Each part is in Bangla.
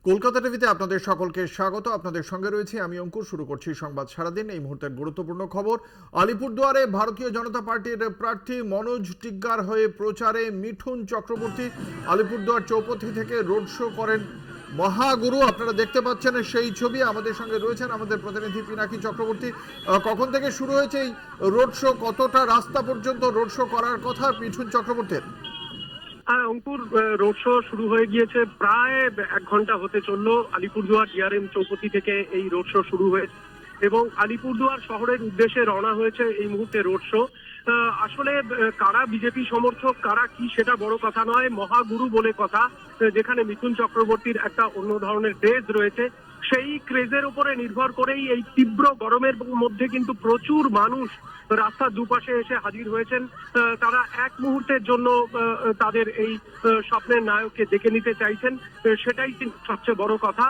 কলকাতা টিভিতে আপনাদের সকলকে স্বাগত। আপনাদের সঙ্গে রয়েছে আমি অঙ্কুর। শুরু করছি সংবাদ সারাদিন। এই মুহূর্তের গুরুত্বপূর্ণ খবর, আলিপুরদুয়ারে ভারতীয় জনতা পার্টির প্রার্থী মনোজ টিগ্গার হয়ে প্রচারে মিঠুন চক্রবর্তী। আলিপুরদুয়ার চৌপথি থেকে রোড শো করেন মহাগুরু। আপনারা দেখতে পাচ্ছেন সেই ছবি। আমাদের সঙ্গে রয়েছেন আমাদের প্রতিনিধি পিনাকি চক্রবর্তী। কখন থেকে শুরু হয়েছে এই রোড শো? কতটা রাস্তা পর্যন্ত রোড শো করার কথা মিঠুন চক্রবর্তীর? অঙ্কুর, রোড শো শুরু হয়ে গিয়েছে, প্রায় 1 ঘন্টা হতে চললো। আলিপুরদুয়ার ডিআরএম চৌপথি থেকে এই রোড শো শুরু হয়েছে এবং আলিপুরদুয়ার শহরের উদ্দেশ্যে রওনা হয়েছে এই মুহূর্তে রোড শো। আসলে কারা বিজেপি সমর্থক, কারা কি, সেটা বড় কথা নয়। মহাগুরু বলে কথা, যেখানে মিঠুন চক্রবর্তীর একটা অন্য ধরনের ক্রেজ রয়েছে। সেই ক্রেজের উপরে নির্ভর করেই এই তীব্র গরমের মধ্যে কিন্তু প্রচুর মানুষ রাস্তার দুপাশে এসে হাজির হয়েছেন। তারা এক মুহূর্তের জন্য তাদের এই স্বপ্নের নায়ককে দেখে নিতে চাইছেন, সেটাই কিন্তু সবচেয়ে বড় কথা।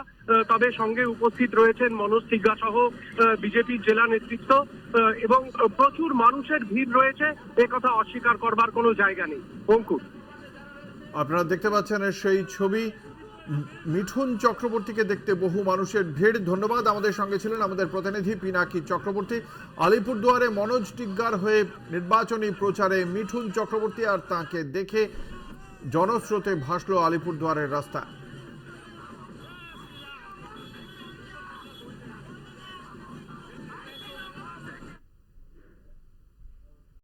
তবে সঙ্গে উপস্থিত রয়েছেন মনোজ টিগ্গা সহ বিজেপির জেলা নেতৃত্ব এবং প্রচুর মানুষের ভিড় রয়েছে, কথা অস্বীকার করবার কোনো জায়গা নেই। অঙ্কুর, আপনারা দেখতে পাচ্ছেন সেই ছবি। মিঠুন চক্রবর্তীকে দেখতে বহু মানুষের ভিড়। ধন্যবাদ। আমাদের সঙ্গে ছিলেন আমাদের প্রতিনিধি পিনাকি চক্রবর্তী। আলিপুরদুয়ারে মনোজ টিগ্গার হয়ে নির্বাচনী প্রচারে মিঠুন চক্রবর্তী, আর তাকে দেখে জনস্রোতে ভাসল আলিপুরদুয়ারের রাস্তা।